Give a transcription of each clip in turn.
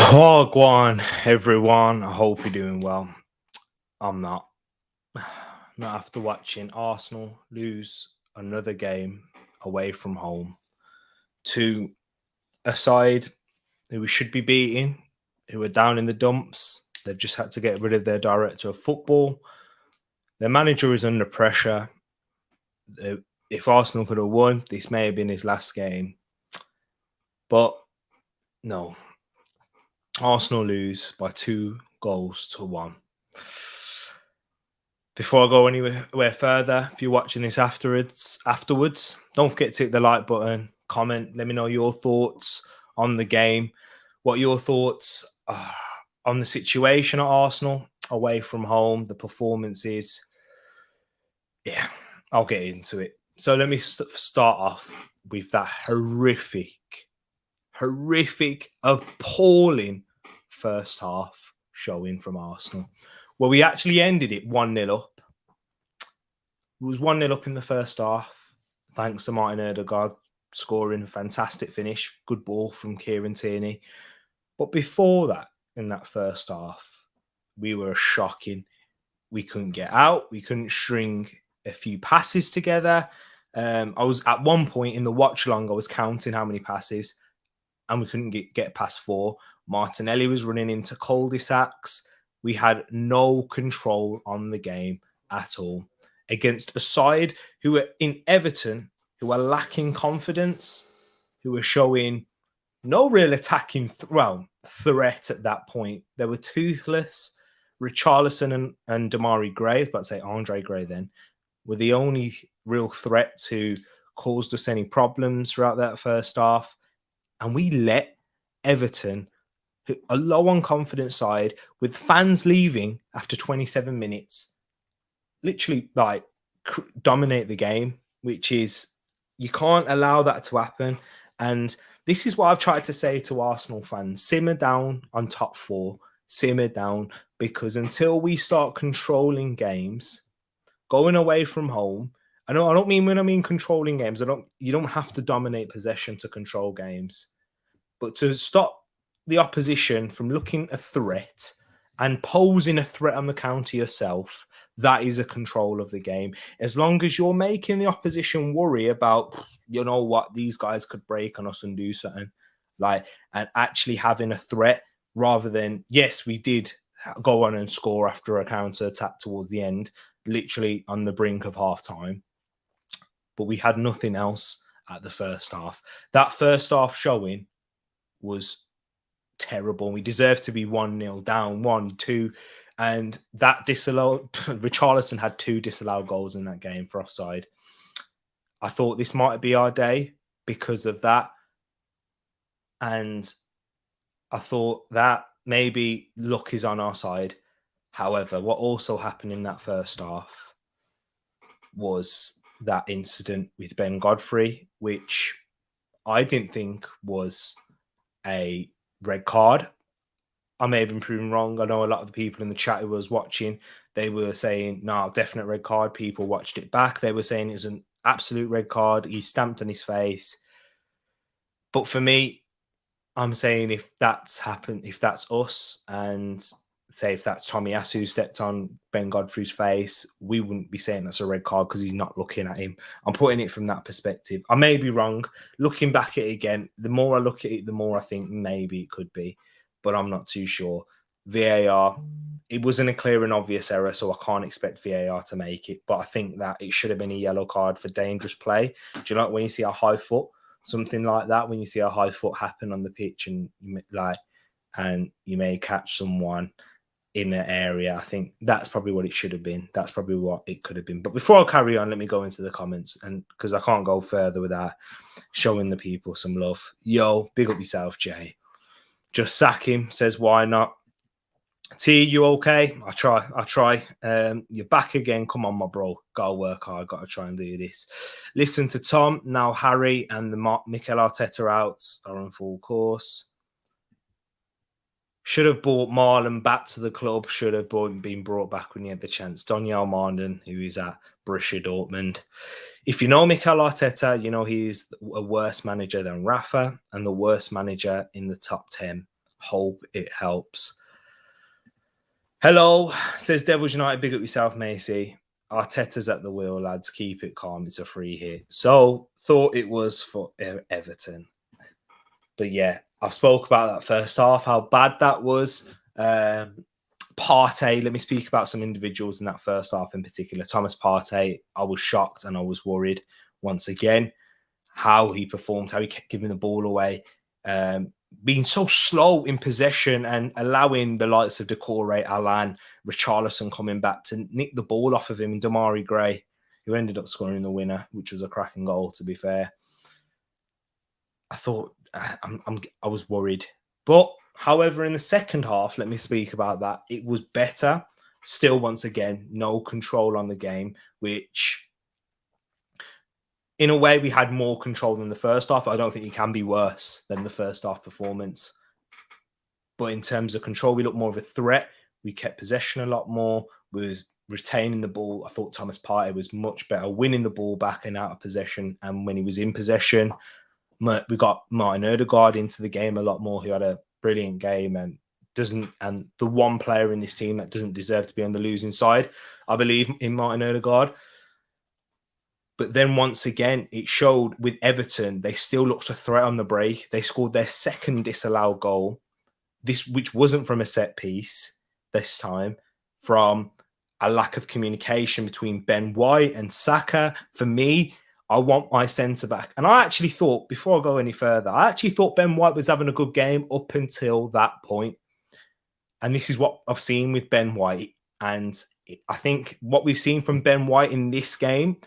Oh, go on, everyone. I hope you're doing well. I'm not. Not after watching Arsenal lose another game away from home to a side who we should be beating, who are down in the dumps. They've just had to get rid of their director of football. Their manager is under pressure. If Arsenal could have won, this may have been his last game. But no, Arsenal lose by 2-1. Before I go anywhere further, if you're watching this afterwards, don't forget to hit the like button, comment, let me know your thoughts on the game, what your thoughts are on the situation at Arsenal away from home, the performances. Yeah, I'll get into it. So let me start off with that horrific, appalling first half showing from Arsenal. Well, we actually ended it 1-0 up. It was 1-0 up in the first half, thanks to Martin Ødegaard scoring a fantastic finish. Good ball from Kieran Tierney. But before that, in that first half, we were shocking. We couldn't get out. We couldn't string a few passes together. I was at one point in the watch along, I was counting how many passes, and we couldn't get past 4. Martinelli was running into cul-de-sacs. We had no control on the game at all against a side who were in Everton, who are lacking confidence, who were showing no real attacking threat at that point. They were toothless. Richarlison and Damari Gray, I was about to say Andre Gray then, were the only real threats who caused us any problems throughout that first half. And we let Everton, a low on confidence side, with fans leaving after 27 minutes, literally dominate the game, which is, you can't allow that to happen. And this is what I've tried to say to Arsenal fans: simmer down on top 4, simmer down, because until we start controlling games, going away from home, I don't mean, when I mean controlling games, you don't have to dominate possession to control games, but to stop the opposition from looking a threat and posing a threat on the counter yourself, that is a control of the game. As long as you're making the opposition worry about, you know what, these guys could break on us and do something, and actually having a threat, rather than, yes, we did go on and score after a counter attack towards the end, literally on the brink of half time, but we had nothing else at the first half. That first half showing was terrible. We deserved to be 1-0 down, 1-2, and that disallowed. Richarlison had 2 disallowed goals in that game for offside. I thought this might be our day because of that, and I thought that maybe luck is on our side. However, what also happened in that first half was that incident with Ben Godfrey, which I didn't think was a red card. I may have been proven wrong. I know a lot of the people in the chat who was watching, they were saying, no, definite red card. People watched it back. They were saying it was an absolute red card. He stamped on his face. But for me, I'm saying, if that's happened, if that's us, and say if that's Tommy Asu stepped on Ben Godfrey's face, we wouldn't be saying that's a red card because he's not looking at him. I'm putting it from that perspective. I may be wrong. Looking back at it again, the more I look at it, the more I think maybe it could be, but I'm not too sure. VAR, it wasn't a clear and obvious error, so I can't expect VAR to make it, but I think that it should have been a yellow card for dangerous play. Do you know when you see a high foot, something like that, when you see a high foot happen on the pitch and you may catch someone in an area? I think that's probably what it should have been. That's probably what it could have been. But before I carry on, let me go into the comments, and because I can't go further without showing the people some love. Yo, big up yourself, Jay. Just sack him, says why not. T, you okay? I try. You're back again. Come on, my bro. Gotta work hard. Gotta try and do this. Listen to Tom. Now Harry and the Mikel Arteta outs are on full course. Should have brought Marlon back to the club. Should have been brought back when he had the chance. Daniel Marlon, who is at Borussia Dortmund. If you know Mikel Arteta, you know he's a worse manager than Rafa and the worst manager in the top 10 Hope it helps. Hello, says Devils United. Big up yourself, Macy. Arteta's at the wheel, lads. Keep it calm. It's a free hit. So thought it was for Everton. But yeah, I've spoke about that first half, how bad that was. Partey, let me speak about some individuals in that first half in particular. Thomas Partey, I was shocked and I was worried once again how he performed, how he kept giving the ball away, being so slow in possession and allowing the likes of Decore, Alan, Richarlison coming back to nick the ball off of him, and Damari Gray, who ended up scoring the winner, which was a cracking goal, to be fair. I thought I was worried. But however, in the second half, let me speak about that. It was better. Still, once again, no control on the game, which in a way we had more control than the first half. I don't think it can be worse than the first half performance. But in terms of control, we looked more of a threat. We kept possession a lot more. We was retaining the ball. I thought Thomas Partey was much better winning the ball back and out of possession. And when he was in possession, we got Martin Odegaard into the game a lot more, who had a brilliant game and the one player in this team that doesn't deserve to be on the losing side, I believe, in Martin Odegaard. But then once again, it showed with Everton, they still looked a threat on the break. They scored their second disallowed goal, which wasn't from a set piece this time, from a lack of communication between Ben White and Saka. For me, I want my centre-back. And I actually thought, before I go any further, I actually thought Ben White was having a good game up until that point. And this is what I've seen with Ben White. And I think what we've seen from Ben White in this game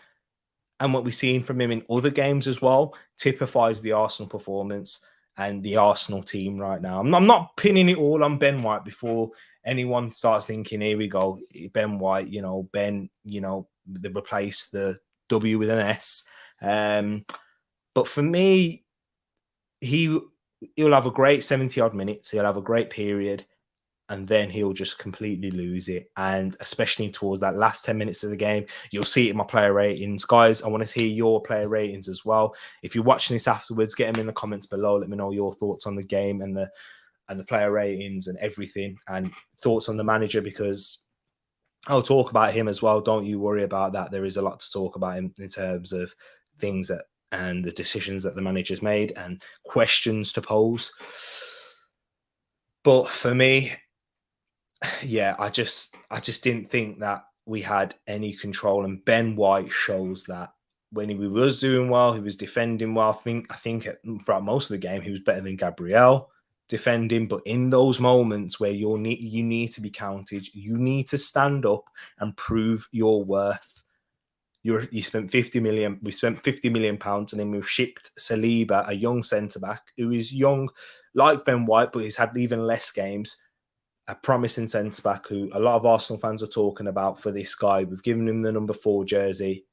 and what we've seen from him in other games as well typifies the Arsenal performance and the Arsenal team right now. I'm not pinning it all on Ben White before anyone starts thinking, here we go, Ben White, they replace the W with an S. But for me, he'll have a great 70-odd minutes. He'll have a great period. And then he'll just completely lose it. And especially towards that last 10 minutes of the game, you'll see it in my player ratings. Guys, I want to hear your player ratings as well. If you're watching this afterwards, get them in the comments below. Let me know your thoughts on the game and the player ratings and everything, and thoughts on the manager, because I'll talk about him as well. Don't you worry about that. There is a lot to talk about him in terms of things and the decisions that the manager's made and questions to pose. But for me, yeah, I just didn't think that we had any control, and Ben White shows that. When he was doing well, he was defending well. I think throughout most of the game, he was better than Gabriel defending. But in those moments where you need to be counted, you need to stand up and prove your worth. You spent 50 million. We spent 50 million pounds, and then we've shipped Saliba, a young centre back who is young, like Ben White, but he's had even less games. A promising centre-back who a lot of Arsenal fans are talking about for this guy. We've given him the number 4 jersey,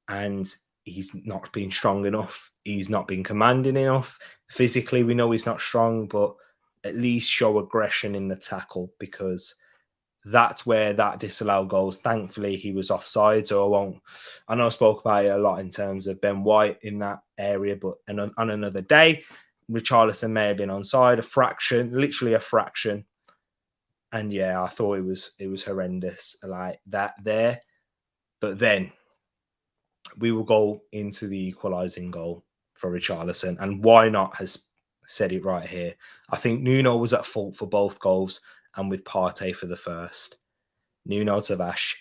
and he's not been strong enough. He's not been commanding enough. Physically, we know he's not strong, but at least show aggression in the tackle, because that's where that disallowed goes. Thankfully, he was offside, so I know I spoke about it a lot in terms of Ben White in that area, but on another day, Richarlison may have been onside, literally a fraction. And yeah, I thought it was horrendous like that there. But then we will go into the equalising goal for Richarlison. And Why Not has said it right here. I think Nuno was at fault for both goals, and with Partey for the first. Nuno Tavares.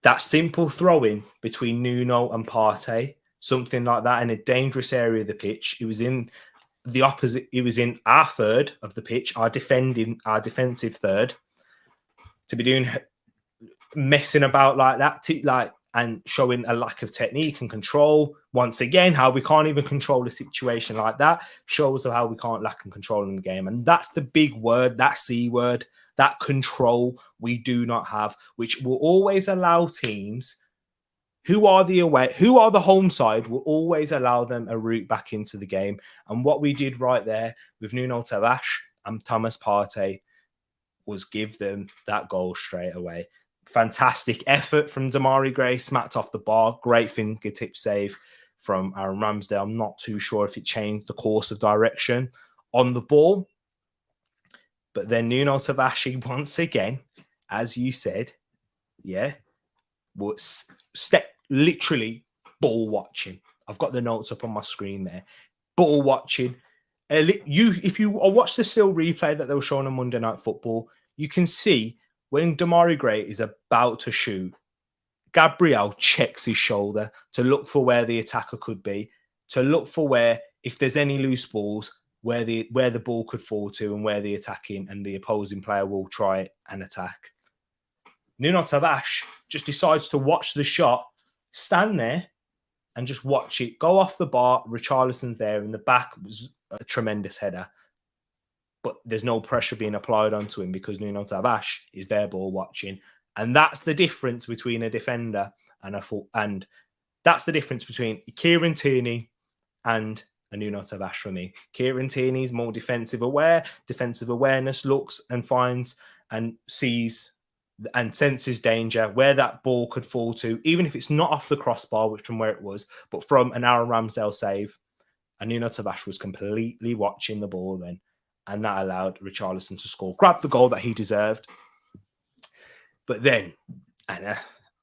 That simple throw-in between Nuno and Partey, something like that in a dangerous area of the pitch. It was in the opposite. It was in our third of the pitch, our defensive third. To be doing messing about like that, and showing a lack of technique and control. Once again, how we can't even control a situation like that shows how we can't lack in control in the game. And that's the big word, that C word, that control we do not have, which will always allow teams who are the home side, will always allow them a route back into the game. And what we did right there with Nuno Tavares and Thomas Partey was give them that goal straight away. Fantastic effort from Damari Gray, smacked off the bar. Great fingertip save from Aaron Ramsdale. I'm not too sure if it changed the course of direction on the ball, But then Nuno Tavares, once again, as you said, was literally ball watching. I've got the notes up on my screen there. Ball watching. If you watch the still replay that they were showing on Monday Night Football, you can see when Demarai Gray is about to shoot, Gabriel checks his shoulder to look for where the attacker could be, to look for where, if there's any loose balls, where the ball could fall to and where the attacking and the opposing player will try and attack. Nuno Tavares just decides to watch the shot, stand there and just watch it go off the bar. Richarlison's there in the back. Was a tremendous header. But there's no pressure being applied onto him because Nuno Tavares is there ball watching. And that's the difference between a defender and that's the difference between Kieran Tierney and a Nuno Tavares for me. Kieran Tierney is more defensive awareness, looks and finds and sees and senses danger, where that ball could fall to, even if it's not off the crossbar, which from where it was, but from an Aaron Ramsdale save. And Nuno Tavares was completely watching the ball then. And that allowed Richarlison to score, grab the goal that he deserved. But then,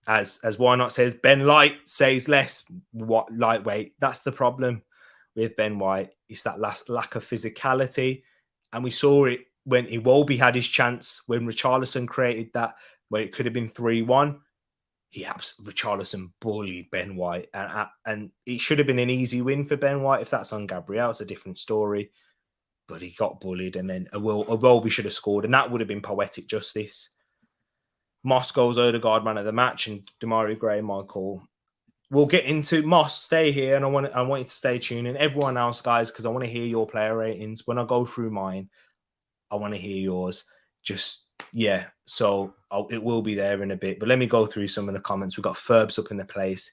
as Why Not says, Ben Light says less. What lightweight? That's the problem with Ben White. It's that lack of physicality. And we saw it when Iwobi had his chance, when Richarlison created that, where it could have been 3-1. Richarlison bullied Ben White. And it should have been an easy win for Ben White. If that's on Gabriel, it's a different story. But he got bullied, and then Iwobi should have scored, and that would have been poetic justice. Moss goes Odegaard man of the match, and Demarai Gray, Michael. We'll get into Moss. Stay here, and I want you to stay tuned, and everyone else, guys, because I want to hear your player ratings. When I go through mine, I want to hear yours. So it will be there in a bit. But let me go through some of the comments. We've got Ferbs up in the place.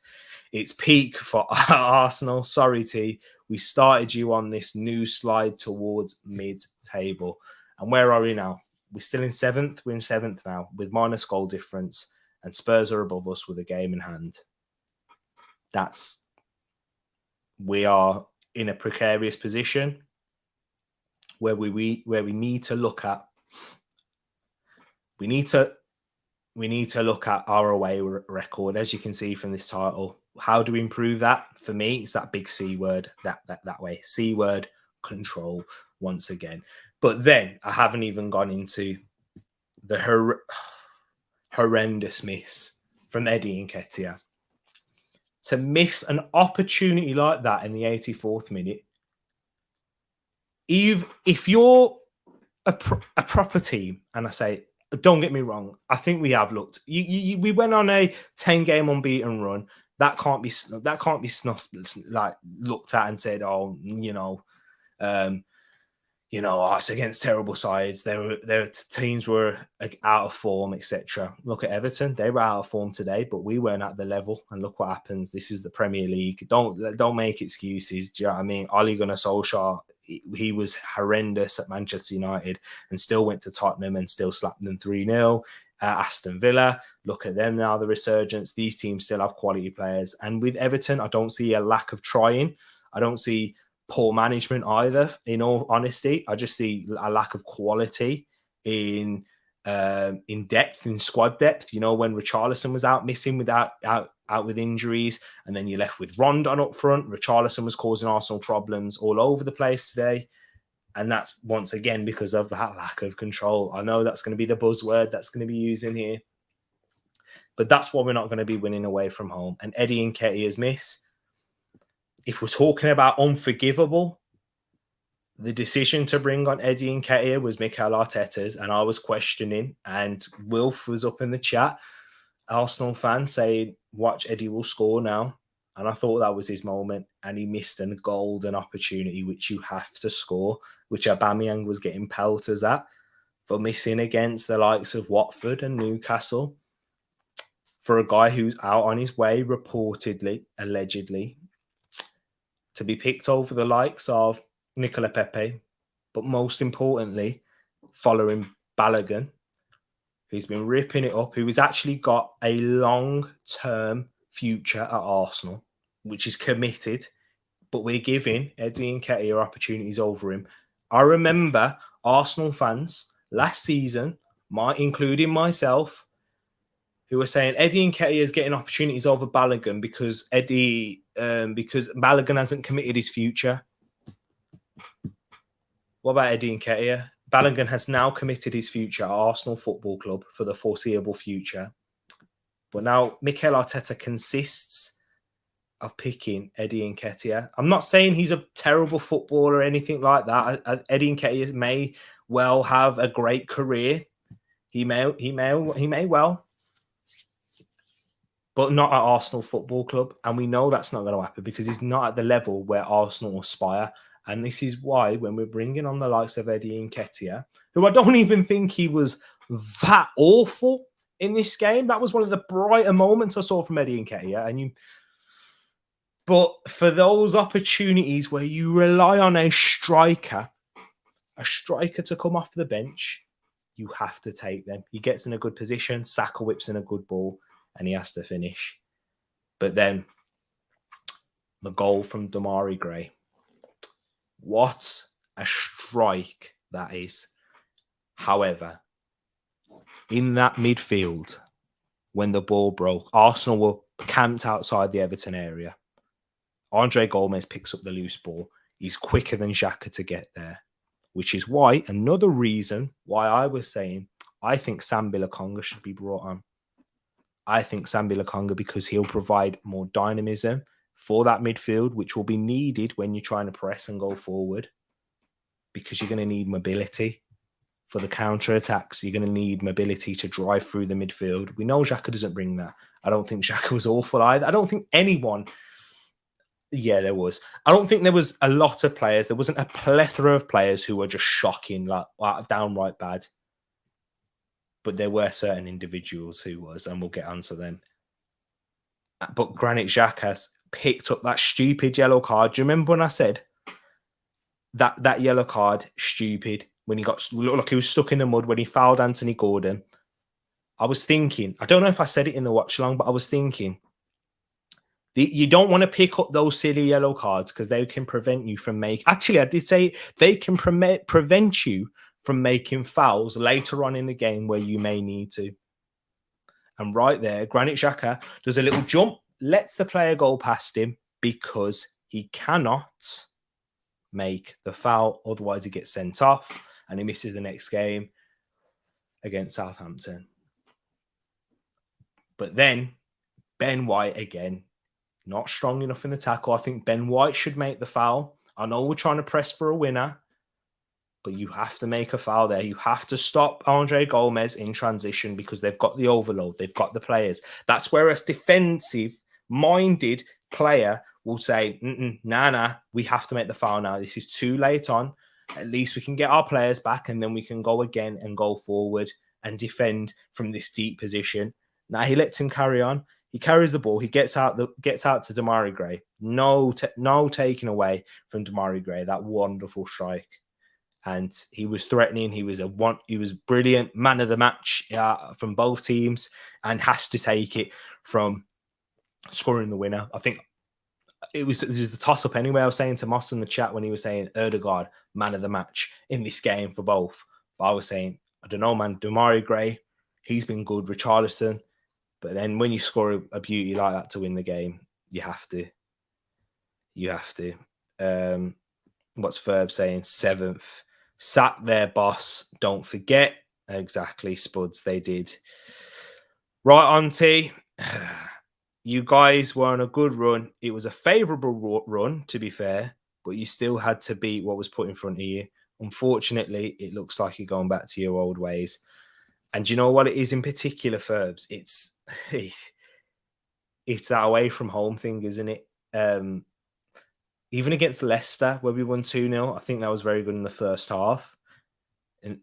It's peak for Arsenal. Sorry, T. We started you on this new slide towards mid-table. And where are we now? We're still in 7th. We're in 7th now with minus goal difference. And Spurs are above us with a game in hand. We are in a precarious position where we need to look at. We need to look at our away record, as you can see from this title. How do we improve that? For me, it's that big C word, that way. C word, control, once again. But then I haven't even gone into the horrendous miss from Eddie Nketiah. To miss an opportunity like that in the 84th minute, if you're a proper team, and I say, don't get me wrong, I think we have looked. We went on a 10-game unbeaten run. That can't be snuffed, like looked at and said, it's against terrible sides. Their teams were out of form, etc. Look at Everton; they were out of form today, but we weren't at the level. And look what happens. This is the Premier League. Don't make excuses. Do you know what I mean? Ole Gunnar Solskjaer, he was horrendous at Manchester United and still went to Tottenham and still slapped them 3-0. Aston Villa, look at them now, the resurgence. These teams still have quality players. And with Everton, I don't see a lack of trying. I don't see poor management either, in all honesty. I just see a lack of quality in depth, in squad depth. When Richarlison was out missing out with injuries, and then you're left with Rondon up front. Richarlison was causing Arsenal problems all over the place today. And that's once again because of that lack of control. I know that's going to be the buzzword that's going to be used in here. But that's why we're not going to be winning away from home. And Eddie Nketiah's miss, if we're talking about unforgivable, the decision to bring on Eddie Nketiah was Mikel Arteta's, and I was questioning, and Wilf was up in the chat, Arsenal fan saying, watch, Eddie will score now. And I thought that was his moment, and he missed a golden opportunity, which you have to score, which Aubameyang was getting pelters at for missing against the likes of Watford and Newcastle. For a guy who's out on his way, reportedly, allegedly, to be picked over the likes of Nicola Pepe, but most importantly, following Balogun, who's been ripping it up, who has actually got a long-term future at Arsenal, which is committed, but we're giving Eddie Nketiah opportunities over him. I remember Arsenal fans last season, including myself, who were saying Eddie Nketiah is getting opportunities over Balogun because Balogun hasn't committed his future. What about Eddie Nketiah? Balogun has now committed his future at Arsenal Football Club for the foreseeable future. But now Mikel Arteta consists of picking Eddie Nketiah. I'm not saying he's a terrible footballer or anything like that. Eddie Nketiah may well have a great career. He may well, but not at Arsenal Football Club. And we know that's not going to happen because he's not at the level where Arsenal aspire. And this is why when we're bringing on the likes of Eddie Nketiah, who I don't even think he was that awful in this game. That was one of the brighter moments I saw from Eddie Nketiah. But for those opportunities where you rely on a striker to come off the bench, you have to take them. He gets in a good position, Saka whips in a good ball, and he has to finish. But then the goal from Demarai Gray. What a strike that is. However, in that midfield, when the ball broke, Arsenal were camped outside the Everton area. Andre Gomez picks up the loose ball. He's quicker than Xhaka to get there, which is why, another reason why I was saying, I think Sambi Lokonga should be brought on. I think Sambi Lokonga, because he'll provide more dynamism for that midfield, which will be needed when you're trying to press and go forward, because you're going to need mobility for the counter-attacks. You're going to need mobility to drive through the midfield. We know Xhaka doesn't bring that. I don't think Xhaka was awful either. I don't think anyone... Yeah, there was. I don't think there was a lot of players. There wasn't a plethora of players who were just shocking, like downright bad. But there were certain individuals who was, and we'll get onto them. But Granit Xhaka picked up that stupid yellow card. Do you remember when I said that yellow card, stupid, when he looked like he was stuck in the mud when he fouled Anthony Gordon? I was thinking, I don't know if I said it in the watch along, but I was thinking, you don't want to pick up those silly yellow cards because they can prevent you from making... Actually, I did say they can prevent you from making fouls later on in the game where you may need to. And right there, Granit Xhaka does a little jump, lets the player go past him because he cannot make the foul. Otherwise, he gets sent off and he misses the next game against Southampton. But then, Ben White again, not strong enough in the tackle. I think Ben White should make the foul. I know we're trying to press for a winner, but you have to make a foul there. You have to stop Andre Gomez in transition because they've got the overload. They've got the players. That's where a defensive-minded player will say, nah, we have to make the foul now. This is too late on. At least we can get our players back and then we can go again and go forward and defend from this deep position. Now he lets him carry on. He carries the ball. He gets out to Demarai Gray. No taking away from Demarai Gray. That wonderful strike, and he was threatening. He was brilliant, man of the match from both teams, and has to take it from scoring the winner. I think it was the toss up anyway. I was saying to Moss in the chat when he was saying Erdegaard man of the match in this game for both, but I was saying I don't know, man. Demarai Gray, he's been good. Richarlison. But then when you score a beauty like that to win the game, you have to. What's Ferb saying? 7th. Sat there, boss. Don't forget. Exactly, Spuds. They did. Right, Auntie. You guys were on a good run. It was a favourable run, to be fair, but you still had to beat what was put in front of you. Unfortunately, it looks like you're going back to your old ways. And do you know what it is in particular, Ferbs? It's that away from home thing, isn't it? Even against Leicester, where we won 2-0, I think that was very good in the first half. And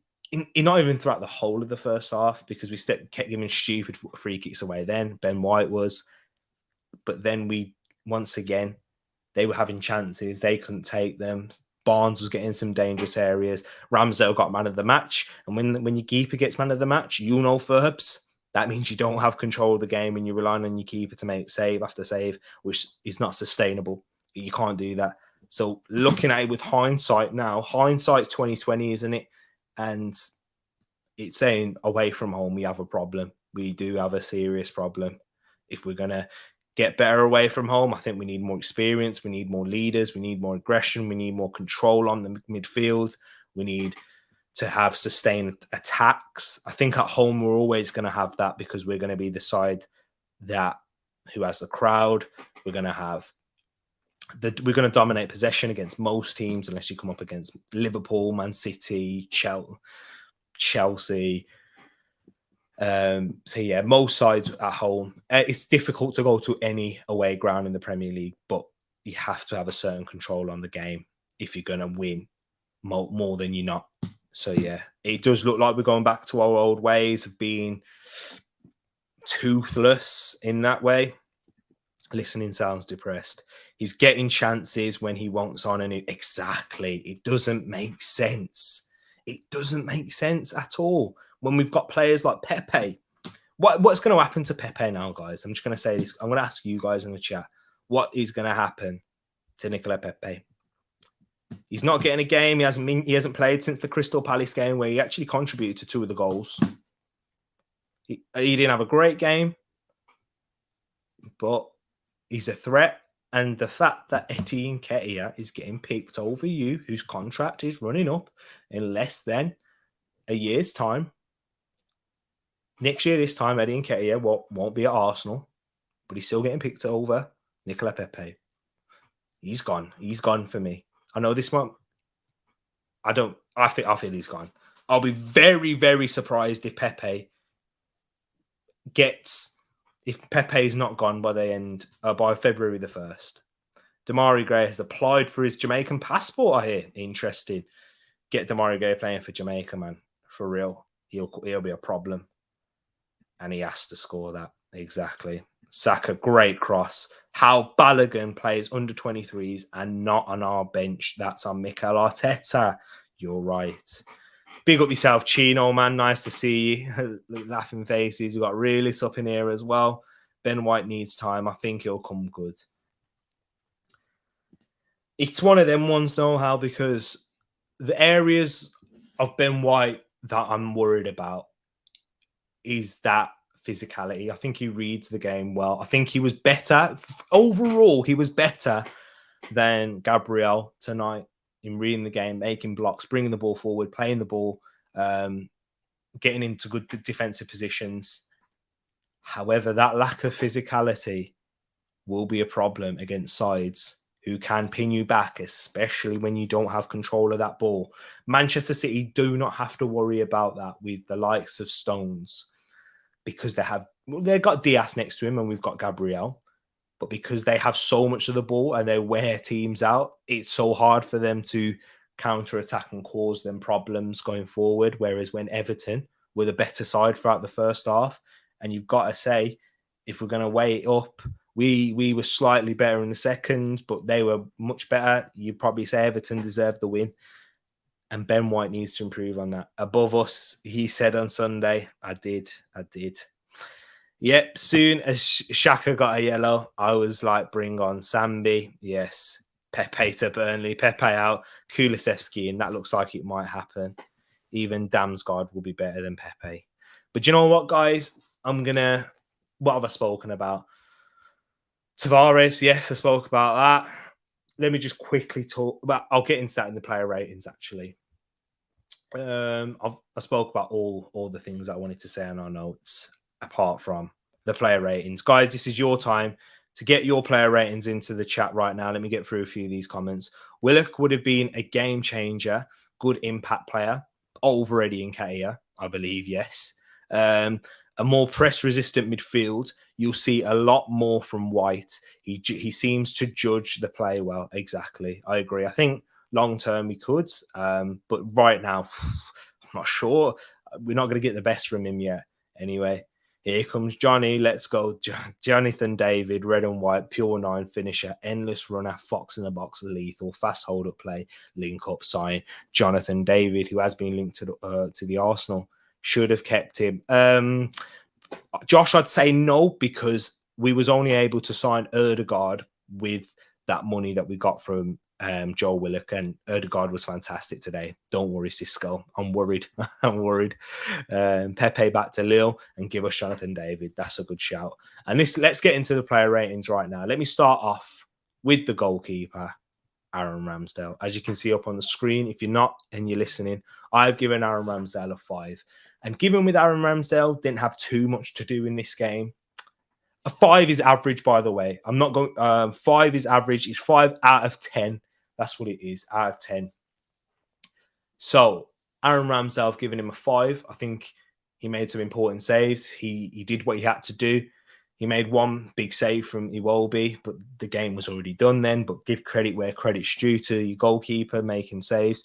not even throughout the whole of the first half, because we kept giving stupid free kicks away then. Ben White was. But then once again, they were having chances. They couldn't take them. Barnes was getting some dangerous areas. RAMSDALE got man of the match. And when your keeper gets man of the match, you know, Ferbs, that means you don't have control of the game and you're relying on your keeper to make save after save, which is not sustainable. You can't do that. So looking at it with hindsight now, hindsight's 2020, isn't it? And it's saying away from home, we have a problem. We do have a serious problem. If we're going to get better away from home, I think we need more experience. We need more leaders. We need more aggression. We need more control on the midfield. We need to have sustained attacks. I think at home, we're always going to have that because we're going to be the side that who has the crowd. We're going to dominate possession against most teams, unless you come up against Liverpool, Man City, Chelsea. So yeah, most sides at home. It's difficult to go to any away ground in the Premier League, but you have to have a certain control on the game if you're going to win more than you're not. So yeah, it does look like we're going back to our old ways of being toothless in that way. Listening sounds depressed. He's getting chances when he wants on, and it doesn't make sense. It doesn't make sense at all. When we've got players like Pepe, what's going to happen to Pepe now, guys? I'm just going to say this. I'm going to ask you guys in the chat, what is going to happen to Nicolas Pepe? He's not getting a game. He hasn't played since the Crystal Palace game where he actually contributed to 2 of the goals. He didn't have a great game, but he's a threat. And the fact that NKETIAH is getting picked over you, whose contract is running up in less than a year's time. Next year, this time, NKETIAH won't be at Arsenal, but he's still getting picked over Nicolas Pepe. He's gone. He's gone for me. I know this one. I feel he's gone. I'll be very, very surprised if Pepe is not gone by by February the 1st. Damari Gray has applied for his Jamaican passport, I hear. Interesting. Get Damari Gray playing for Jamaica, man. For real. He'll be a problem. And he has to score that. Exactly. Saka, great cross. How Balogun plays under 23s and not on our bench. That's on Mikel Arteta. You're right. Big up yourself, Chino, man. Nice to see you. Laughing faces. We've got Realis up in here as well. Ben White needs time. I think he'll come good. It's one of them ones, though, Hal, because the areas of Ben White that I'm worried about is that physicality. I think he reads the game well. I think he was better. Overall, he was better than Gabriel tonight in reading the game, making blocks, bringing the ball forward, playing the ball, getting into good defensive positions. However, that lack of physicality will be a problem against sides who can pin you back, especially when you don't have control of that ball. Manchester City do not have to worry about that with the likes of Stones, because they've got Diaz next to him and we've got Gabriel. But because they have so much of the ball and they wear teams out, it's so hard for them to counter-attack and cause them problems going forward. Whereas when Everton were the better side throughout the first half, and you've got to say, if we're going to weigh it up, we were slightly better in the second, but they were much better. You'd probably say Everton deserved the win. And Ben White needs to improve on that. Above us, he said on Sunday, I did. Yep, soon as Xhaka got a yellow, I was like, bring on Sambi. Yes, Pepe to Burnley, Pepe out, Kulusevski, and that looks like it might happen. Even Damsgaard will be better than Pepe. But you know what, guys? What have I spoken about? Tavares, yes, I spoke about that. Let me just quickly talk about, I'll get into that in the player ratings, actually. I spoke about all the things I wanted to say on our notes, apart from the player ratings. Guys, this is your time to get your player ratings into the chat right now. Let me get through a few of these comments. Willock would have been a game changer, good impact player, over Eddie Nketiah, I believe, yes. A more press-resistant midfield. You'll see a lot more from White. He seems to judge the play well. Exactly. I agree. I think long-term he could, but right now, I'm not sure. We're not going to get the best from him yet. Anyway, here comes Johnny. Let's go. Jonathan David, red and white, pure 9 finisher, endless runner, fox in the box, lethal, fast hold-up play, link-up sign. Jonathan David, who has been linked to the Arsenal, should have kept him. Josh, I'd say no, because we was only able to sign Erdegaard with that money that we got from Joe Willock, and Ødegaard was fantastic today. Don't worry, Cisco. I'm worried. I'm worried. Pepe back to Lille and give us Jonathan David. That's a good shout. And let's get into the player ratings right now. Let me start off with the goalkeeper, Aaron Ramsdale. As you can see up on the screen, if you're not and you're listening, I've given Aaron Ramsdale a 5. And given with Aaron Ramsdale, didn't have too much to do in this game. A 5 is average, by the way. I'm not going. 5 is average. It's 5 out of 10. That's what it is, out of 10. So Aaron Ramsdale, I've given him a 5. I think he made some important saves. He did what he had to do. He made one big save from Iwobi, but the game was already done then. But give credit where credit's due to your goalkeeper making saves.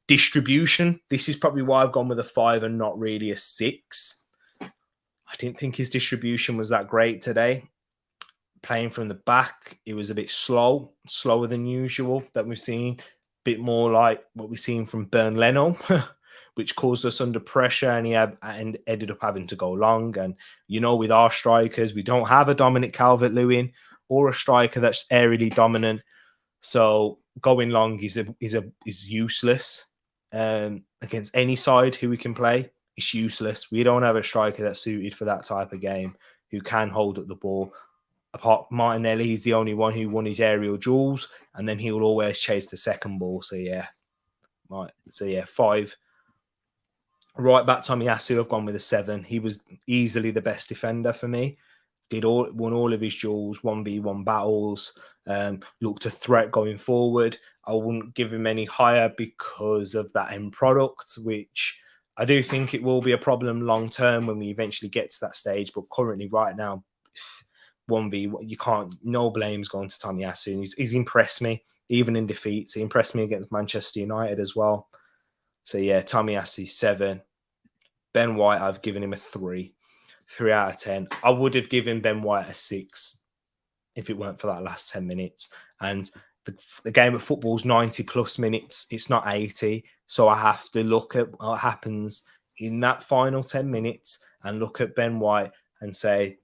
Distribution. This is probably why I've gone with a 5 and not really a 6. I didn't think his distribution was that great today. Playing from the back, it was a bit slower than usual that we've seen. A bit more like what we've seen from Bernd Leno, which caused us under pressure, and he ended up having to go long. And, with our strikers, we don't have a Dominic Calvert-Lewin or a striker that's aerially dominant. So going long is useless against any side who we can play. It's useless. We don't have a striker that's suited for that type of game who can hold up the ball. Apart Martinelli, he's the only one who won his aerial duels, and then he will always chase the second ball. So yeah, 5. Right back, Tomiyasu, I've gone with a 7. He was easily the best defender for me. Won all of his duels, 1v1 battles, looked a threat going forward. I wouldn't give him any higher because of that end product, which I do think it will be a problem long term when we eventually get to that stage. But currently, right now, 1v, you can't, no blame's going to Tomiyasu. And he's impressed me, even in defeats. He impressed me against Manchester United as well. So yeah, Tomiyasu 7. Ben White, I've given him a 3 out of 10. I would have given Ben White a 6 if it weren't for that last 10 minutes. And the game of football is 90 plus minutes. It's not 80. So I have to look at what happens in that final 10 minutes and look at Ben White and say,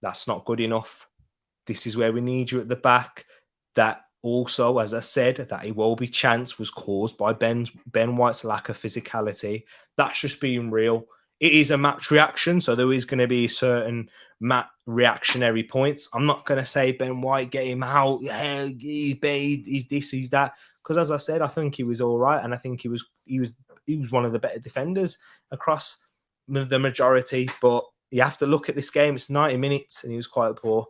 that's not good enough. This is where we need you at the back. That also, as I said, that Iwobi chance was caused by Ben White's lack of physicality. That's just being real. It is a match reaction, so there is going to be certain reactionary points. I'm not going to say Ben White, get him out. Yeah, he's bad, he's this, he's that. Because as I said, I think he was all right, and I think he was one of the better defenders across the majority. But you have to look at this game. It's 90 minutes, and he was quite poor.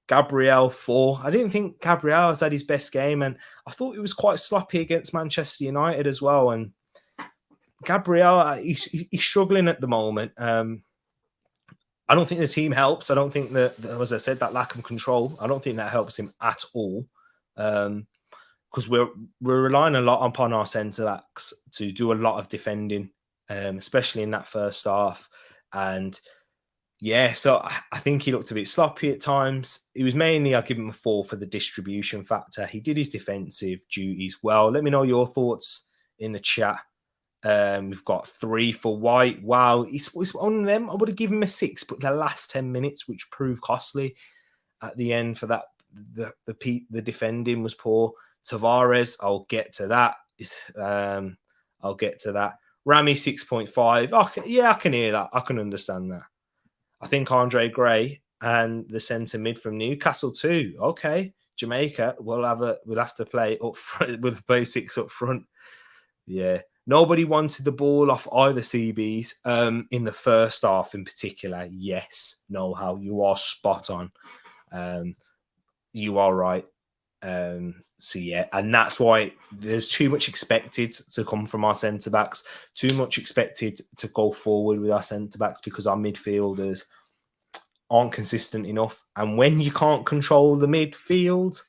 Gabriel, 4. I didn't think Gabriel has had his best game, and I thought he was quite sloppy against Manchester United as well. And Gabriel, he's struggling at the moment. I don't think the team helps. I don't think that, as I said, that lack of control, I don't think that helps him at all. Because we're relying a lot upon our centre-backs to do a lot of defending, especially in that first half. And yeah, so I think he looked a bit sloppy at times. It was mainly, I'll give him a 4 for the distribution factor. He did his defensive duties well. Let me know your thoughts in the chat. We've got 3 for White. Wow, it's one of them. I would have given him a 6, but the last 10 minutes, which proved costly at the end for that, the defending was poor. Tavares, I'll get to that. I'll get to that. Rami 6.5. I can hear that. I can understand that. I think Andre Gray and the centre mid from Newcastle too. Okay, Jamaica. We'll have to play up front. We'll play 6 up front. Yeah. Nobody wanted the ball off either CBs in the first half in particular. Yes, know-how. You are spot on. You are right. So yeah, and that's why there's too much expected to come from our centre-backs, too much expected to go forward with our centre-backs because our midfielders aren't consistent enough. And when you can't control the midfield,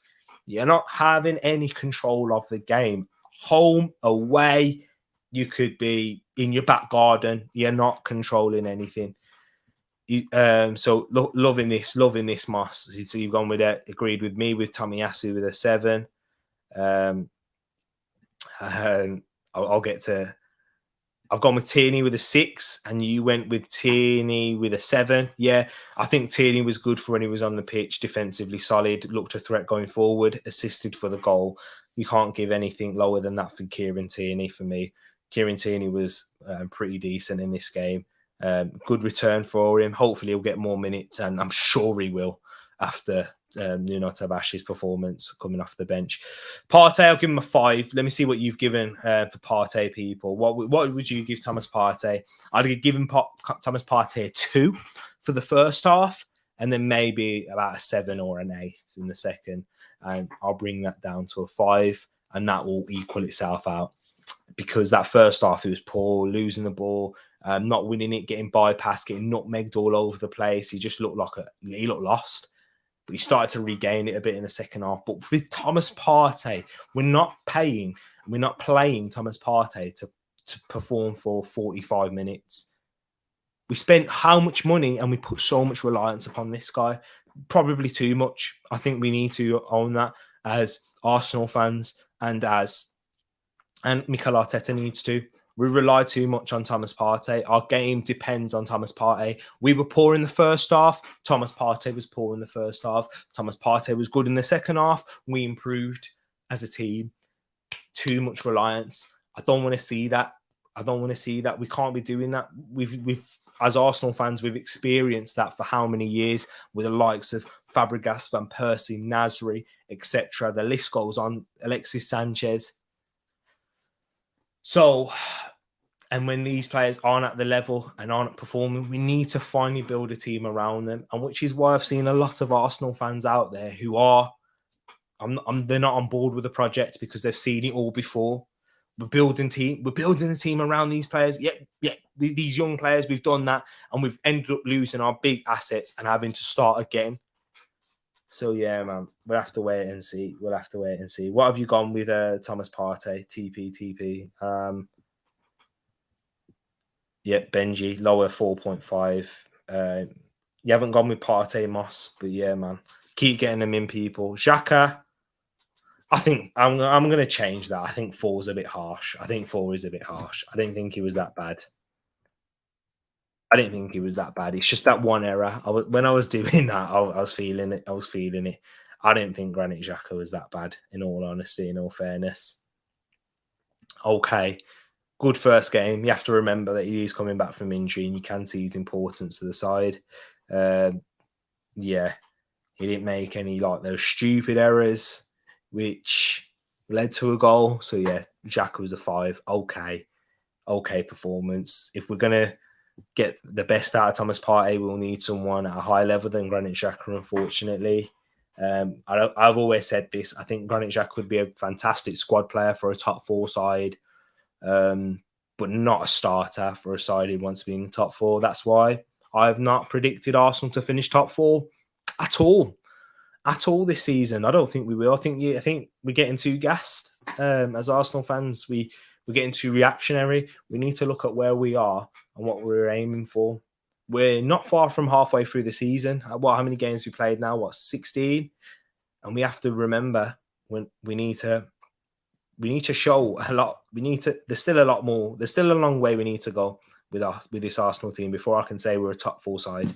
you're not having any control of the game. Home, away, you could be in your back garden. You're not controlling anything. So loving this, Moss. So you've gone with it, agreed with me with Tomiyasu with a 7. I'll get to. I've gone with Tierney with a 6, and you went with Tierney with a 7. Yeah, I think Tierney was good for when he was on the pitch, defensively solid, looked a threat going forward, assisted for the goal. You can't give anything lower than that for Kieran Tierney for me. Kieran Tierney was pretty decent in this game. Good return for him. Hopefully he'll get more minutes, and I'm sure he will after Tabashi's performance coming off the bench. Partey, I'll give him a 5. Let me see what you've given for Partey, people. What would you give Thomas Partey? I'd give him Thomas Partey a 2 for the first half, and then maybe about a 7 or an 8 in the second. And I'll bring that down to a 5, and that will equal itself out. Because that first half, he was poor, losing the ball, not winning it, getting bypassed, getting nutmegged all over the place. He just looked he looked lost. But he started to regain it a bit in the second half. But with Thomas Partey, we're not playing Thomas Partey to perform for 45 minutes. We spent how much money and we put so much reliance upon this guy? Probably too much. I think we need to own that as Arsenal fans and Mikel Arteta needs to. We rely too much on Thomas Partey. Our game depends on Thomas Partey. We were poor in the first half. Thomas Partey was poor in the first half. Thomas Partey was good in the second half. We improved as a team. Too much reliance. I don't want to see that. We can't be doing that. We've as Arsenal fans, we've experienced that for how many years with the likes of Fabregas, Van Persie, Nasri, etc. The list goes on. Alexis Sanchez. So, and when these players aren't at the level and aren't performing, we need to finally build a team around them. And which is why I've seen a lot of Arsenal fans out there who are, they're not on board with the project because they've seen it all before. We're building a team around these players. Yeah, these young players, we've done that, and we've ended up losing our big assets and having to start again. So yeah, man, we'll have to wait and see. What have you gone with Thomas Partey? TP. Benji, lower 4.5. You haven't gone with Partey Moss, but yeah, man, keep getting them in, people. Xhaka, I think I'm going to change that. I think 4 is a bit harsh. I didn't think he was that bad. It's just that one error. When I was doing that, I was feeling it. I didn't think Granit Xhaka was that bad, in all honesty, in all fairness. Okay, good first game. You have to remember that he is coming back from injury, and you can see his importance to the side. Yeah, he didn't make any those stupid errors, which led to a goal. So yeah, Xhaka was a 5. Okay performance. If we're gonna get the best out of Thomas Partey, we'll need someone at a higher level than Granit Xhaka, unfortunately. I've always said this. I think Granit Xhaka would be a fantastic squad player for a top 4 side, but not a starter for a side who wants to be in the top 4. That's why I've not predicted Arsenal to finish top 4 at all this season. I don't think we will. I think we're getting too gassed as Arsenal fans. We're getting too reactionary. We need to look at where we are and what we're aiming for. We're not far from halfway through the season. How many games we played now? 16? And we have to remember when we need to show a lot. There's still a lot more. There's still a long way we need to go with this Arsenal team before I can say we're a top 4 side.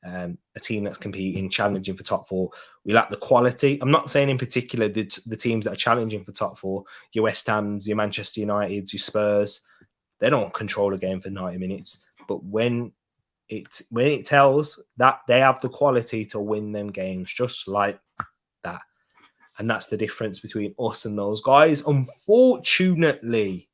A team that's competing, challenging for top 4. We lack the quality. I'm not saying in particular the teams that are challenging for top 4, your West Hams, your Manchester Uniteds, your Spurs, they don't control a game for 90 minutes. But when it tells that they have the quality to win them games, just like that. And that's the difference between us and those guys, unfortunately.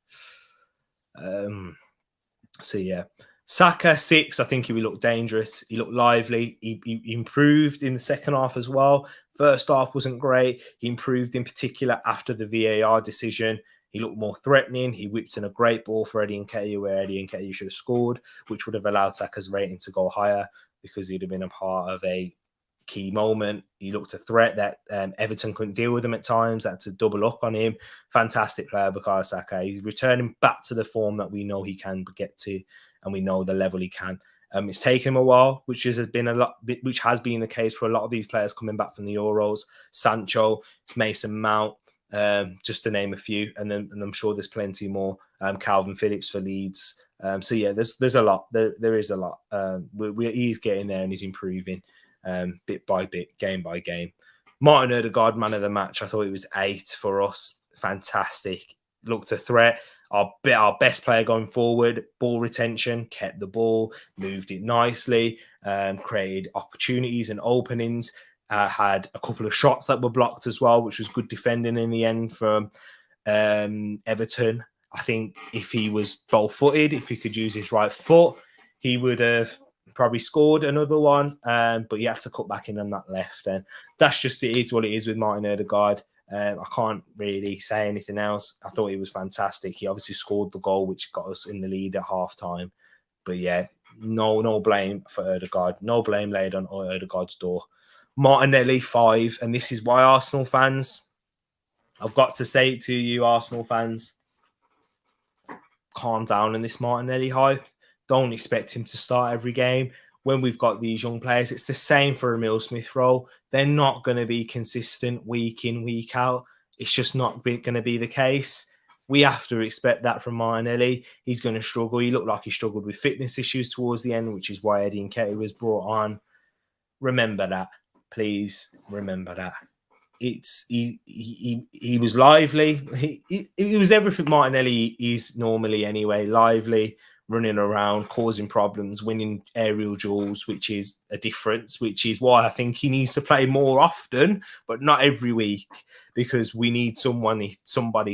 So yeah. Saka 6, I think he looked dangerous. He looked lively. He improved in the second half as well. First half wasn't great. He improved in particular after the VAR decision. He looked more threatening. He whipped in a great ball for Eddie Nketiah where Eddie Nketiah should have scored, which would have allowed Saka's rating to go higher because he'd have been a part of a key moment. He looked a threat that Everton couldn't deal with him at times. Had to double up on him. Fantastic player, Bukayo Saka. He's returning back to the form that we know he can get to, and we know the level he can. It's taken him a while, which has been the case for a lot of these players coming back from the Euros. Sancho, Mason Mount, just to name a few, and I'm sure there's plenty more. Calvin Phillips for Leeds. So yeah, there's a lot. There is a lot. He's getting there and he's improving bit by bit, game by game. Martin Odegaard, man of the match. I thought it was 8 for us. fantastic. Looked a threat. Our best player going forward, ball retention, kept the ball, moved it nicely, created opportunities and openings, had a couple of shots that were blocked as well, which was good defending in the end from Everton. I think if he was both-footed, if he could use his right foot, he would have probably scored another one, but he had to cut back in on that left. And that's just, it is what it is with Martin Odegaard. I can't really say anything else. I thought he was fantastic. He obviously scored the goal, which got us in the lead at half-time. But yeah, no blame for Odegaard. No blame laid on Odegaard's door. Martinelli, 5. And this is why Arsenal fans, I've got to say it to you, Arsenal fans, calm down on this Martinelli hype. Don't expect him to start every game. When we've got these young players, it's the same for Emile Smith Rowe. They're not going to be consistent week in, week out. It's just not going to be the case. We have to expect that from Martinelli. He's going to struggle. He looked like he struggled with fitness issues towards the end, which is why Eddie Nketiah was brought on. Remember that. Please remember that. He was lively. He was everything Martinelli is normally anyway. Lively, running around, causing problems, winning aerial duels, which is a difference, which is why I think he needs to play more often, but not every week, because we need somebody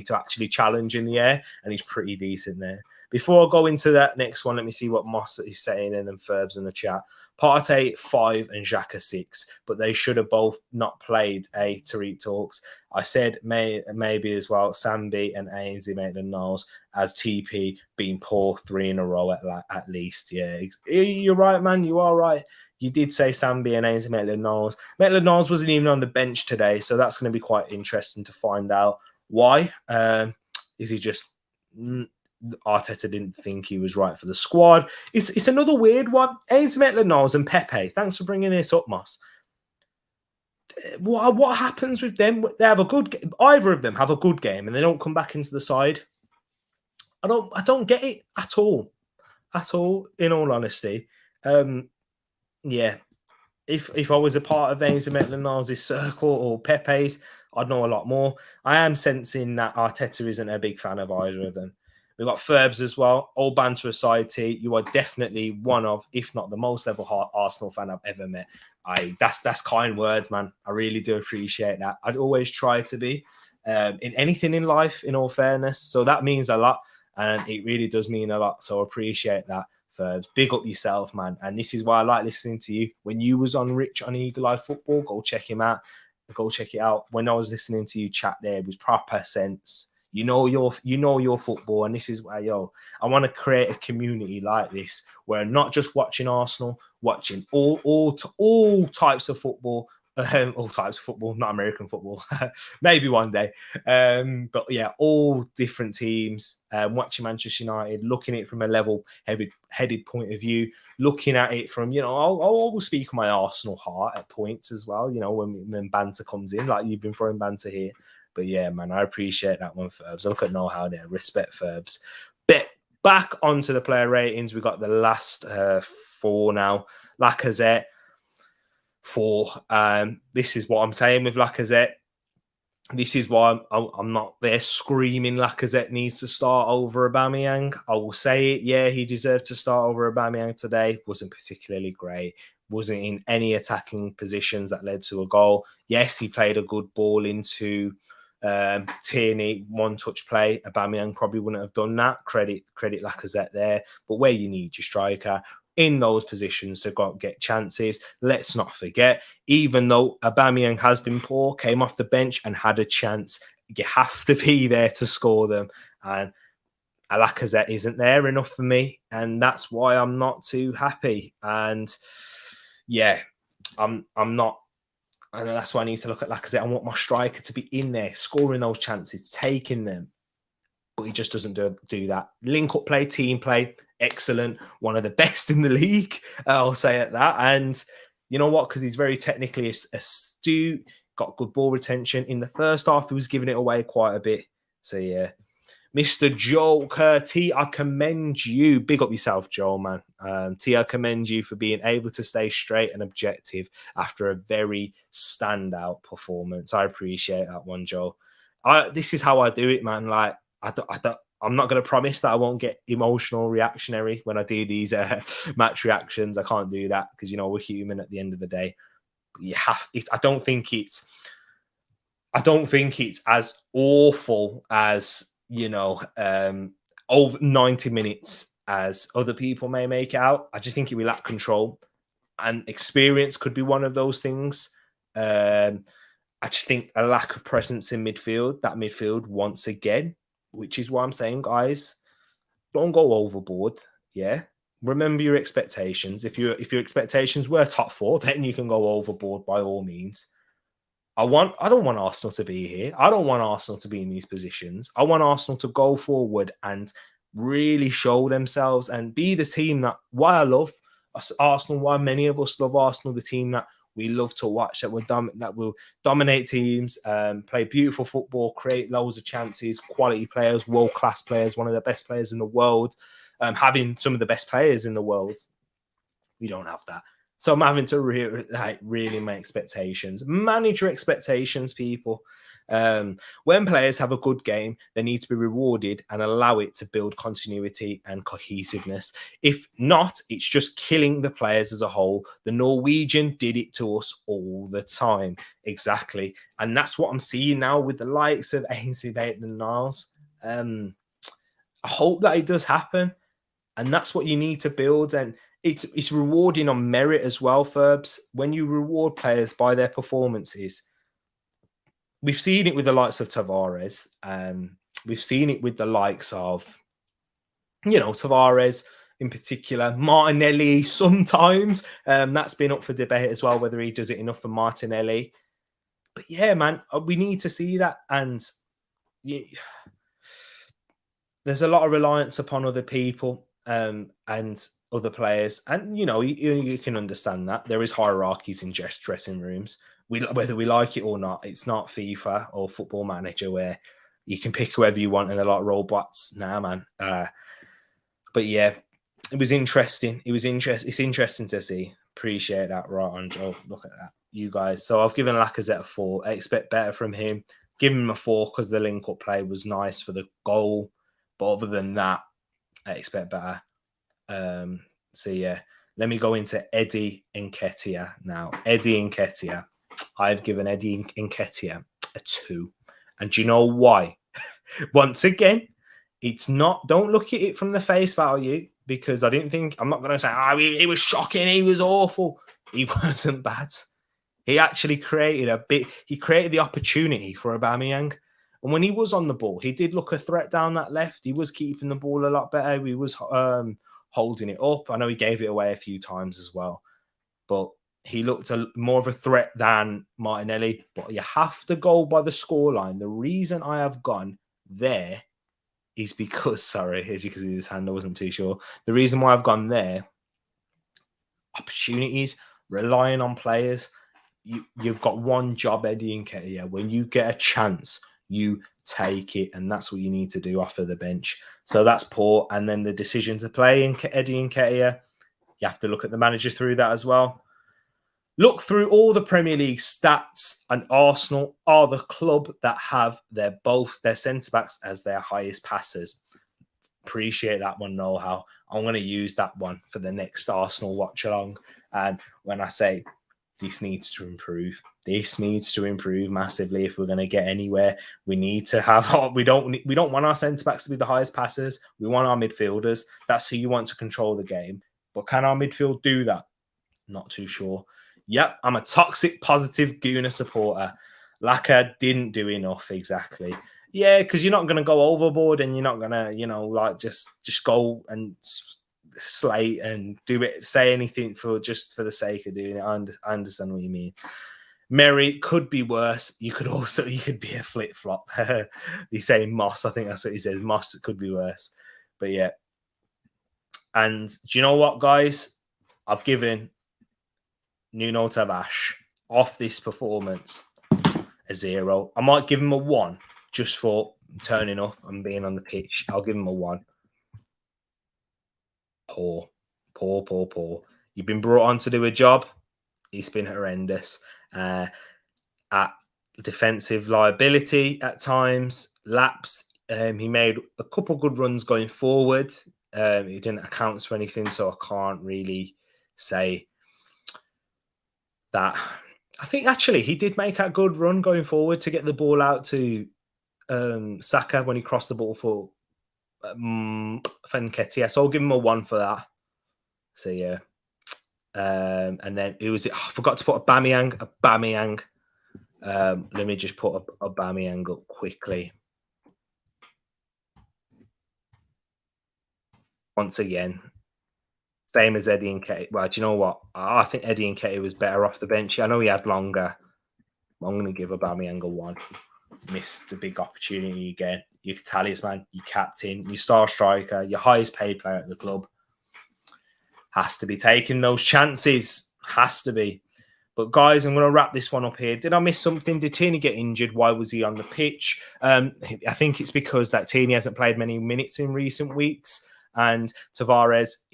to actually challenge in the air, and he's pretty decent there. Before I go into that next one, let me see what Moss is saying and then Ferbs in the chat. Partey 5 and Xhaka 6, but they should have both not played Tariq talks. I said maybe as well, Sambi and Ainsley Maitland-Niles as TP being poor 3 in a row at least. Yeah, you're right, man. You are right. You did say Sambi and Ainsley Maitland-Niles. Maitland-Niles wasn't even on the bench today, so that's going to be quite interesting to find out why. Is he just... Arteta didn't think he was right for the squad. It's another weird one. Ainsley Maitland-Niles and Pepe. Thanks for bringing this up, Moss. What happens with them? They have a good. Either of them have a good game, and they don't come back into the side. I don't get it at all. In all honesty, yeah. If I was a part of Ainsley Maitland-Niles' circle or Pepe's, I'd know a lot more. I am sensing that Arteta isn't a big fan of either of them. We've got Ferbs as well. All banter aside, T, you are definitely one of, if not the most level Arsenal fan I've ever met. That's kind words, man. I really do appreciate that. I'd always try to be in anything in life, in all fairness. So that means a lot, and it really does mean a lot. So I appreciate that, Ferbs. Big up yourself, man. And this is why I like listening to you. When you was on Rich on Eagle Eye Football, go check him out. Go check it out. When I was listening to you chat there, it was proper sense. You know your football, and this is why, I want to create a community like this where I'm not just watching Arsenal, watching all types of football, not American football, maybe one day, but yeah, all different teams. Watching Manchester United, looking at it from a level-headed point of view, looking at it from I'll speak on my Arsenal heart at points as well. When banter comes in, like you've been throwing banter here. But yeah, man, I appreciate that one, Ferbs. I look at know-how there. Respect, Ferbs. But back onto the player ratings. We got the last 4 now. Lacazette, 4. This is what I'm saying with Lacazette. This is why I'm not there screaming Lacazette needs to start over Aubameyang. I will say it. Yeah, he deserved to start over Aubameyang today. Wasn't particularly great. Wasn't in any attacking positions that led to a goal. Yes, he played a good ball into Tierney, one-touch play. Aubameyang probably wouldn't have done that. Credit Lacazette there. But where you need your striker in those positions to go get chances, let's not forget, even though Aubameyang has been poor, came off the bench and had a chance, you have to be there to score them. And Lacazette isn't there enough for me, and that's why I'm not too happy. And yeah, I'm not. And that's why I need to look at Lacazette. I want my striker to be in there, scoring those chances, taking them. But he just doesn't do that. Link-up play, team play, excellent. One of the best in the league, I'll say at that. And you know what? Because he's very technically astute, got good ball retention. In the first half, he was giving it away quite a bit. So yeah. Mr. Joker, T, I commend you. Big up yourself, Joel, man. T, I commend you for being able to stay straight and objective after a very standout performance. I appreciate that one, Joel. This is how I do it, man. Like I'm not going to promise that I won't get emotional reactionary when I do these match reactions. I can't do that because we're human at the end of the day. But you have. I don't think it's as awful as over 90 minutes as other people may make out. I just think we lack control, and experience could be one of those things. I just think a lack of presence in midfield. That midfield once again, which is why I'm saying, guys, don't go overboard. Yeah, remember your expectations. If your expectations were top four, then you can go overboard by all means. I don't want Arsenal to be here. I don't want Arsenal to be in these positions. I want Arsenal to go forward and really show themselves and be the team that why I love Arsenal, why many of us love Arsenal, the team that we love to watch, that will dominate teams, play beautiful football, create loads of chances, quality players, world-class players, one of the best players in the world, having some of the best players in the world. We don't have that. So I'm having to really my expectations. Manage your expectations, people. When players have a good game, they need to be rewarded and allow it to build continuity and cohesiveness. If not, it's just killing the players as a whole. The Norwegian did it to us all the time. Exactly. And that's what I'm seeing now with the likes of Ainsley Maitland-Niles. I hope that it does happen. And that's what you need to build. And it's rewarding on merit as well, Ferbs. When you reward players by their performances, we've seen it with the likes of Tavares. We've seen it with the likes of, Tavares in particular, Martinelli sometimes. That's been up for debate as well, whether he does it enough for Martinelli. But yeah, man, we need to see that. And there's a lot of reliance upon other people and other players. And, you can understand that. There is hierarchies in dressing rooms. Whether we like it or not, it's not FIFA or Football Manager where you can pick whoever you want and they're like robots. Nah, man. But yeah, it was interesting. It's interesting to see. Appreciate that, right on Joe. Look at that, you guys. So I've given Lacazette a 4. I expect better from him. Give him a 4 because the link-up play was nice for the goal. But other than that, I expect better. So yeah, let me go into Eddie Nketiah now. Eddie Nketiah. I've given Eddie Nketiah a 2. And do you know why? Once again, it's not, don't look at it from the face value, because I'm not going to say, he was shocking, he was awful. He wasn't bad. He actually created the opportunity for Aubameyang. And when he was on the ball, he did look a threat down that left. He was keeping the ball a lot better. He was holding it up. I know he gave it away a few times as well. But he looked more of a threat than Martinelli. But you have to go by the scoreline. The reason I have gone there is because, sorry, as you can see this hand, I wasn't too sure. The reason why I've gone there, opportunities, relying on players. You've got one job, Eddie Nketiah. When you get a chance, you take it, and that's what you need to do off of the bench. So that's poor. And then the decision to play Eddie Nketiah, you have to look at the manager through that as well. Look through all the Premier League stats, and Arsenal are the club that have their centre-backs as their highest passers. Appreciate that one, know-how. I'm going to use that one for the next Arsenal watch-along. And when I say this needs to improve, this needs to improve massively if we're going to get anywhere. We need to have, we don't want our centre-backs to be the highest passers. We want our midfielders. That's who you want to control the game. But can our midfield do that? Not too sure. Yep, I'm a toxic, positive Gooner supporter. Laka didn't do enough, exactly. Yeah, because you're not going to go overboard, and you're not going to, just go and slate and do it, say anything for the sake of doing it. I understand what you mean. Mary could be worse. You could be a flip-flop. He's saying Moss. I think that's what he says. Moss could be worse. But yeah. And do you know what, guys? I've given Nuno Tavares off this performance a 0. I might give him a 1 just for turning up and being on the pitch. I'll give him a 1. Poor. You've been brought on to do a job. It's been horrendous. defensive liability at times, lapse. He made a couple good runs going forward. He didn't account for anything, so I can't really say that. I think actually he did make a good run going forward to get the ball out to Saka when he crossed the ball for NKETIAH. So I'll give him a 1 for that. So yeah. And then it was, I forgot to put a Bamiyang. Let me just put a Bamiyang up quickly. Once again, same as Eddie Nketiah. Well, do you know what? I think Eddie Nketiah was better off the bench. I know he had longer. I'm going to give a Bamiyang a 1. Missed the big opportunity again. Your talisman, your captain, your star striker, your highest paid player at the club. Has to be taking those chances. Has to be. But guys, I'm going to wrap this one up here. Did I miss something? Did Tierney get injured? Why was he on the pitch? I think it's because that Tierney hasn't played many minutes in recent weeks. And Tavares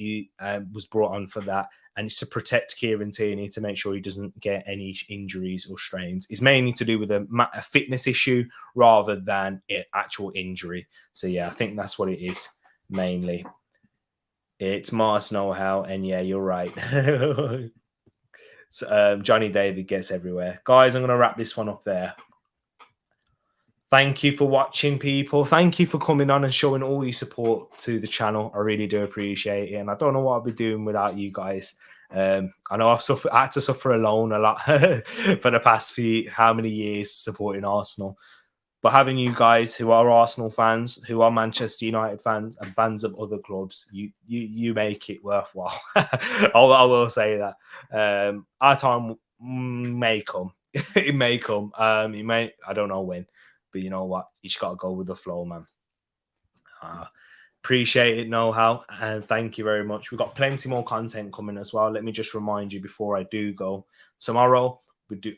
was brought on for that. And it's to protect Kieran Tierney to make sure he doesn't get any injuries or strains. It's mainly to do with a fitness issue rather than an actual injury. So, yeah, I think that's what it is mainly. It's Mars know-how. And, yeah, you're right. So, Johnny David gets everywhere. Guys, I'm going to wrap this one up there. Thank you for watching, people. Thank you for coming on and showing all your support to the channel. I really do appreciate it. And I don't know what I'd be doing without you guys. I know I had to suffer alone a lot for the past how many years supporting Arsenal. But having you guys who are Arsenal fans, who are Manchester United fans, and fans of other clubs, you make it worthwhile. I will say that. Our time may come. It may come. It may. I don't know when. But you know what? You just got to go with the flow, man. Appreciate it, know-how. And thank you very much. We've got plenty more content coming as well. Let me just remind you before I do go. Tomorrow,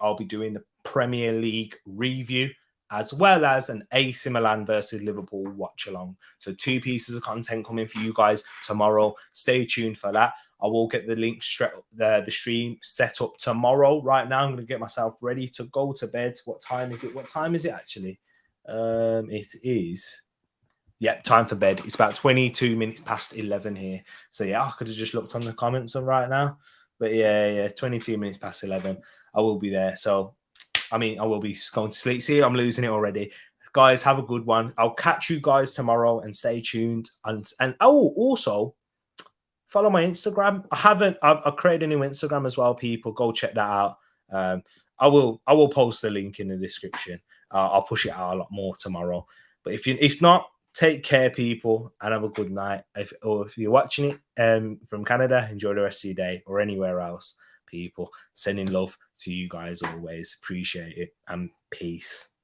I'll be doing the Premier League review, as well as an AC Milan versus Liverpool watch along. So 2 pieces of content coming for you guys tomorrow. Stay tuned for that. I will get the link straight up the stream set up tomorrow. Right now, I'm going to get myself ready to go to bed. What time is it? What time is it actually? It is. Yep, time for bed. It's about 22 minutes past 11 here. So yeah, I could have just looked on the comments right now. But yeah, 22 minutes past 11. I will be there. So I will be going to sleep. See, I'm losing it already. Guys, have a good one. I'll catch you guys tomorrow and stay tuned. And also follow my Instagram. I've created a new Instagram as well, people. Go check that out. I will post the link in the description. I'll push it out a lot more tomorrow. But if not, take care, people, and have a good night. If you're watching it from Canada, enjoy the rest of your day, or anywhere else, people. Sending love to you guys always. Appreciate it, and peace.